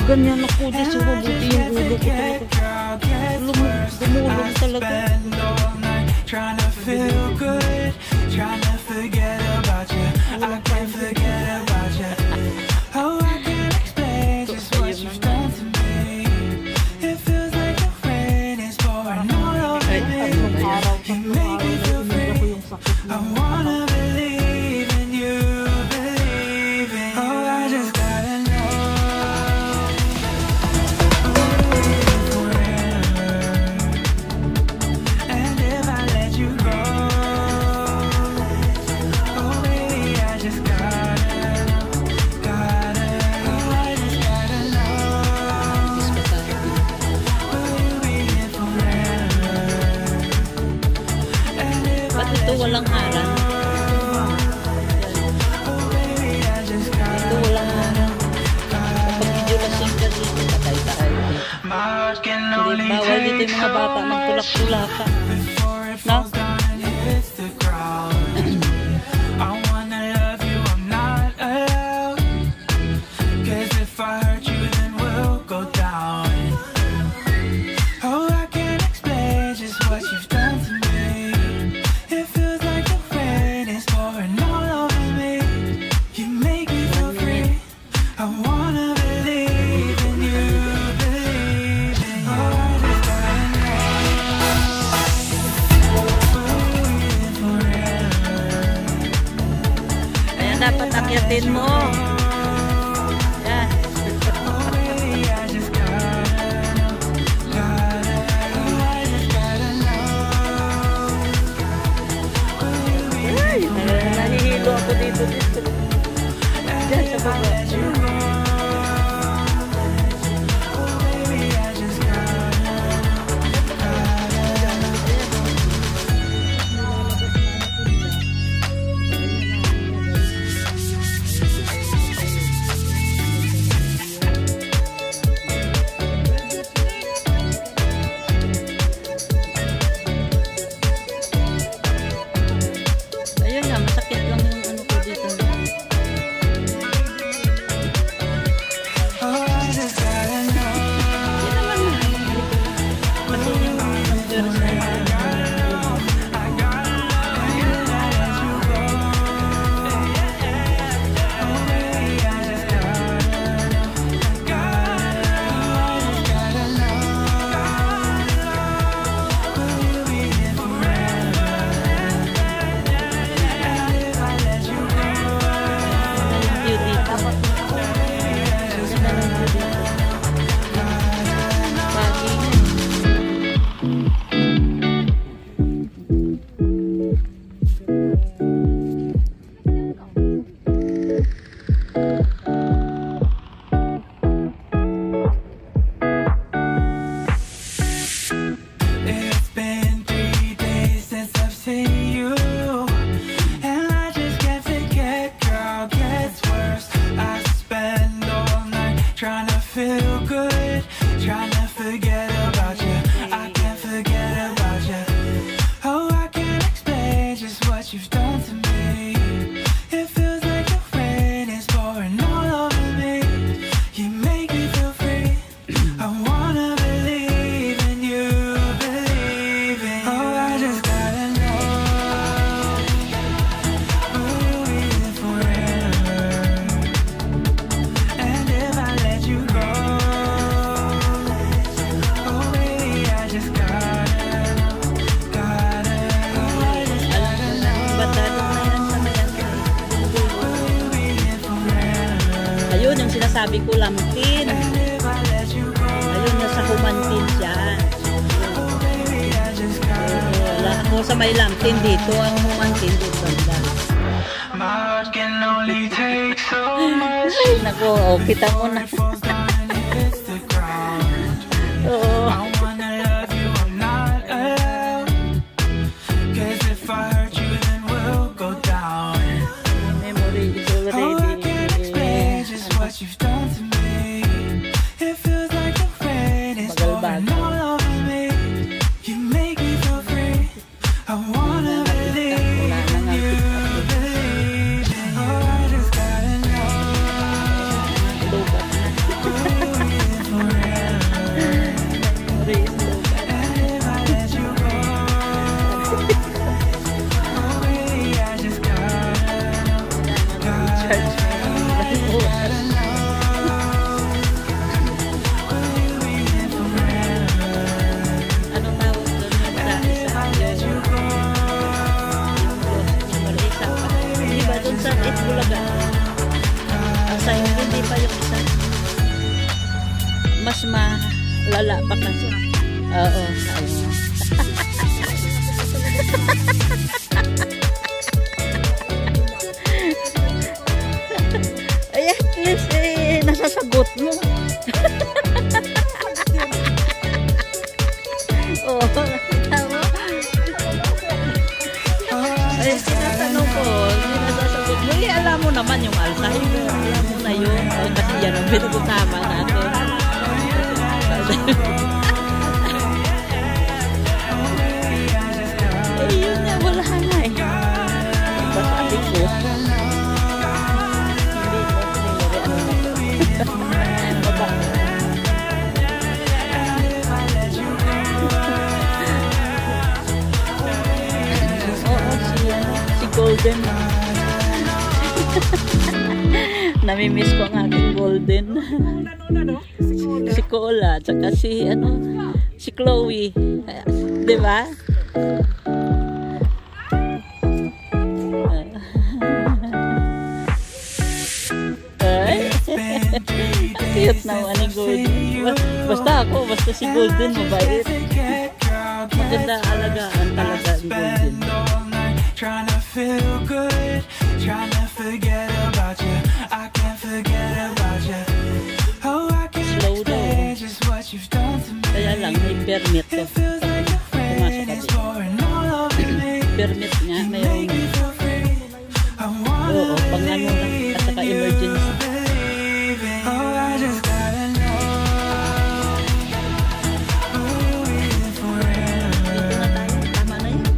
Ganyan ako din sa mabuti yung ulo ko talaga. Gumulong talaga. Trying to feel good, trying to forget about you. I can't forget about you. Oh, I can't explain just what you've done to me. It feels like the rain is pouring all over me. You make me feel free. I wanna believe in you, believe in you. Oh, I just gotta know. And if I let you go, oh baby, I just gotta know, gotta know, I just gotta know. Will you be here forever? And if I Ba't ito walang harang? oh baby, I just gotta Ito walang harang. Kapag medyo lasing ka dito, patay tayo. my heart can Hindi only bawal dito take yung so mga bata much magtulak-tulakan. before it No? falls down and hits the ground. I wanna love you, I'm not allowed. 'Cause if I hurt you, then we'll go down. Oh, I can't explain just what you've done to me. It feels like the rain is pouring all over me. You make me feel free. I wanna believe in you, believe in you. Oh, I just gotta know. Will you be here forever? Ayan, dapat akyatin mo. Yan. Oh baby, I just gotta know, gotta know, I just gotta know. Will you be here Nahihilo ako dito. Diyan sa baba. let you go? Oh baby, I just gotta know, gotta know. Ayun nga, masakit lang yung ano ko dito. Oh, I just gotta know. Yan naman na. Kasi yung number sa beauty. Tapos, ganda ng beauty. Bagay. It's been 3 days since I've seen you, and I just can't forget, girl, gets worse. I spend all night trying to feel good, trying to forget about you. I can't forget about you. Oh, I can't explain just what you've done to me. It feels like the rain is pouring all over me. You make me feel free. I wanna believe in you, believe in you. Oh, I just gotta know. Will you be here forever? And if I let you go, oh baby, I just gotta know, gotta know, I just gotta know. Batado na yan sa mayan. Will you be here forever? Ayun, yung sinasabi ko, lamtin. And if I let you go, Ayun, nasa humantin siya. oh baby, I just gotta know. Wala ako sa may lamtin dito. Ang humantin dito. My heart can only take so much Ay, naku, oh, kita mo na. before it falls down and hits the ground. Oo. I wanna love you, I'm not allowed. 'Cause if I hurt you, then we'll go down. Memory is Oh, I already. can't explain just what you've done to me. It feels like the rain is pouring all over me. You make me feel free. I wanna believe in you, believe in you. Oh, I just gotta know. Minsan, Bulaga. Ang sa'yo, hindi pa yung isa. Mas malala pa kasi. Oo. Ay, at least, nasasagot mo. Oo, tama. Ay, tinatanong ko, hindi nasasagot mo. Alam mo naman yung Alzheimer. Alam mo na yun. Kasi yan ang pinag-usama natin. Eh, yun na. Wala na eh. Basabi ko. Golden. Namimiss ko ang aking Golden. Si Cola, tsaka si Chloe. Diba? Ay. Cute naman ni Golden. Basta si Golden, mabait. Maganda alagaan talaga ni Golden. Trying to feel good, trying to forget about you. I can't forget about you. Oh, I can't explain just what you've done to me. Kaya lang, may permit to. It feels like the rain is pouring all over me. Permit nga, mayroon. Oo, pang ano na, at saka emergency. Oh, I just gotta know. Dito na tayo, tama na yun.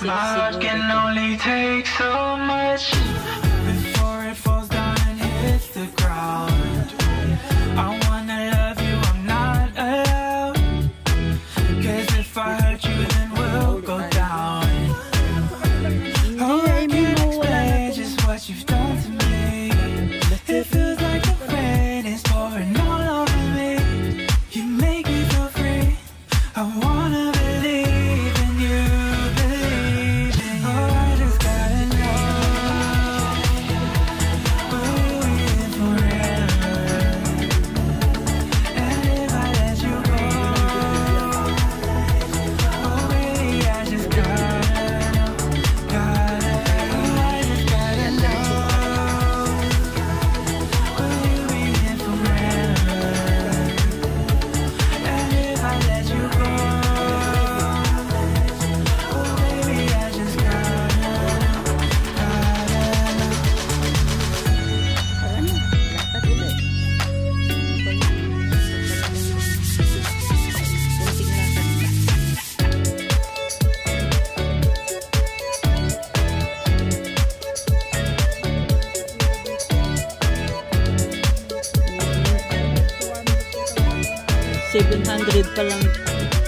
My heart can only take so much before it falls down and hits the ground. I wanna love you, I'm not allowed. 'Cause if I hurt you, then we'll go down. Oh, I can't explain just what you've done to me. It feels like the rain is pouring all over me. You make me feel free. I wanna believe in you, believe in you. Oh, I just gotta know. We'll be here forever. And if I let you go, oh baby, I just gotta know. I just gotta know. We'll be here forever. And if I let you go, oh baby, I just gotta know. Dapat ulit. Kunting lakad pa.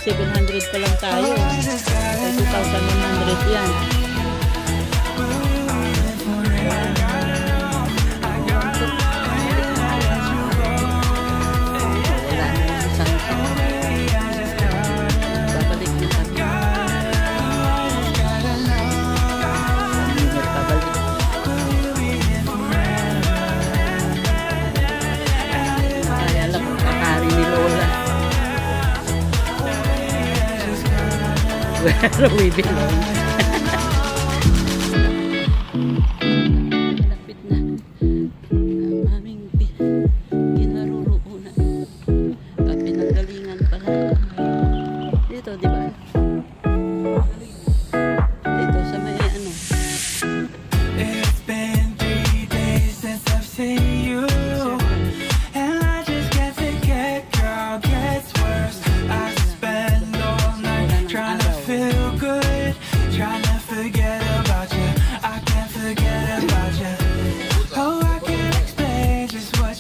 $700 pa lang tayo. So 2,100 yan. Wala na yung isang babalik na kami. Babalik. Kaya alam kung kakari ni Lola. Where we belong. Malapit na ang aming kinaroroonan at pinanggalingan pala dito, di ba? Dito sa may ano. It's been 3 days since I've seen you, and I just can't forget, girl, gets worse. I spend all night trying to feel good,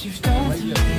you've done to me.